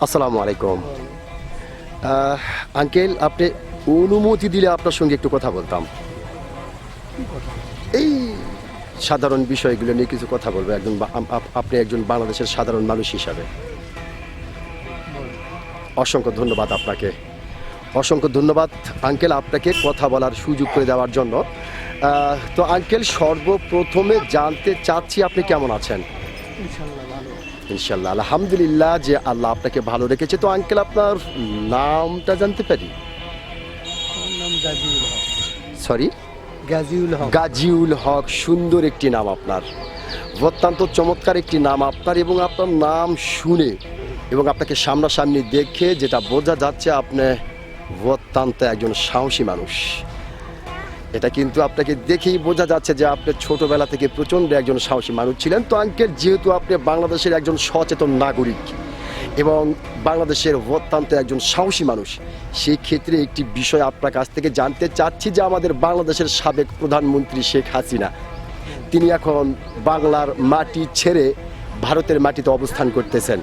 আসসালামু আলাইকুম আঙ্কেল, আপনি অনুমতি দিলে আপনার সঙ্গে একটু কথা বলতাম। এই সাধারণ বিষয়গুলো নিয়ে কিছু কথা বলবো। আপনি একজন বাংলাদেশের সাধারণ মানুষ হিসাবে। অসংখ্য ধন্যবাদ আপনাকে, অসংখ্য ধন্যবাদ আঙ্কেল আপনাকে কথা বলার সুযোগ করে দেওয়ার জন্য। তো আঙ্কেল, সর্বপ্রথমে জানতে চাচ্ছি আপনি কেমন আছেন? ইনশাল্লাহ আলহামদুলিল্লাহ, যে আল্লাহ আপনাকে ভালো রেখেছে। তো আঙ্কেল, আপনার নামটা জানতে পারি? সরি, গাজীউল হক। সুন্দর একটি নাম আপনার, অত্যন্ত চমৎকার একটি নাম আপনার। এবং আপনার নাম শুনে এবং আপনাকে সামনাসামনি দেখে যেটা বোঝা যাচ্ছে, আপনি অত্যন্ত একজন সাহসী মানুষ। এটা কিন্তু আপনাকে দেখেই বোঝা যাচ্ছে যে আপনি ছোটবেলা থেকে প্রচণ্ড একজন সাহসী মানুষ ছিলেন। তো আঙ্কেল, যেহেতু আপনি বাংলাদেশের একজন সচেতন নাগরিক এবং বাংলাদেশের অত্যন্ত একজন সাহসী মানুষ, সেই ক্ষেত্রে একটি বিষয় আপনার কাছ থেকে জানতে চাচ্ছি যে আমাদের বাংলাদেশের সাবেক প্রধানমন্ত্রী শেখ হাসিনা, তিনি এখন বাংলার মাটি ছেড়ে ভারতের মাটিতে অবস্থান করতেছেন।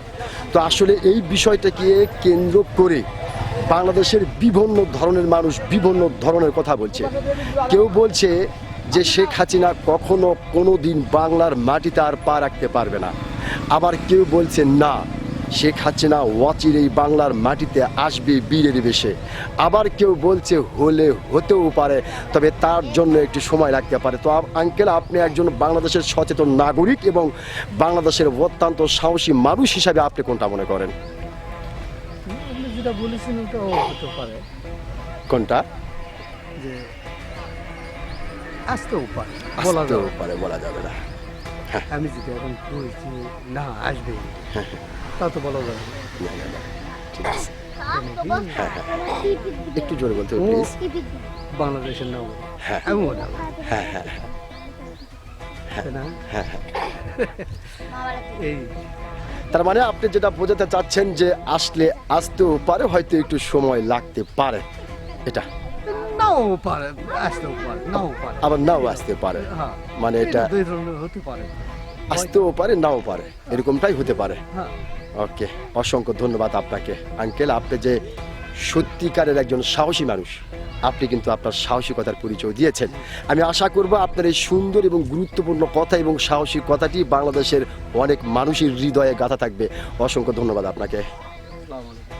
তো আসলে এই বিষয়টাকে কেন্দ্র করে বাংলাদেশের বিভিন্ন ধরনের মানুষ বিভিন্ন ধরনের কথা বলছে। কেউ বলছে যে শেখ হাসিনা কখনো কোনো দিন বাংলার মাটিতে আর পা রাখতে পারবে না। আবার কেউ বলছে না, শেখ হাসিনা অচিরেই বাংলার মাটিতে আসবে বীরের বেশে। আবার কেউ বলছে হতেও পারে, তবে তার জন্য একটু সময় লাগতে পারে। তো আঙ্কেল, আপনি একজন বাংলাদেশের সচেতন নাগরিক এবং বাংলাদেশের অত্যন্ত সাহসী মানুষ হিসাবে আপনি কোনটা মনে করেন? যেটা বলেছেন ওটাও হতে পারে। কোনটা? যে আসতেও পারে, বলা যাবে না। আমি যদি এখন বলছি না আসবে, তা তো বলা যাবে না। ঠিক আছে, একটু জোরে বলতে হবে প্লিজ। বাংলাদেশের নাম হ্যাঁ আমি মনে হয় হ্যাঁ হ্যাঁ না। হ্যাঁ হ্যাঁ। এই তার মানে আপনি যেটা বোঝাতে চাচ্ছেন যে আসতেও পারে, হয়তো একটু সময় লাগতে পারে, এটা নাও পারে, আসতেও পারে, নাও পারে, আবার নাও আসতে পারে। হ্যাঁ, মানে এটা দুই ধরনের হতে পারে, আসতেও পারে নাও পারে, এরকমটাই হতে পারে। হ্যাঁ। ওকে, অসংখ্য ধন্যবাদ আপনাকে আঙ্কেল। আপনি যে সত্যিকারের একজন সাহসী মানুষ, আপনি কিন্তু আপনার সাহসিকতার পরিচয় দিয়েছেন। আমি আশা করব আপনার এই সুন্দর এবং গুরুত্বপূর্ণ কথা এবং সাহসী কথাটি বাংলাদেশের অনেক মানুষের হৃদয়ে গাঁথা থাকবে। অসংখ্য ধন্যবাদ আপনাকে। আসসালামু আলাইকুম।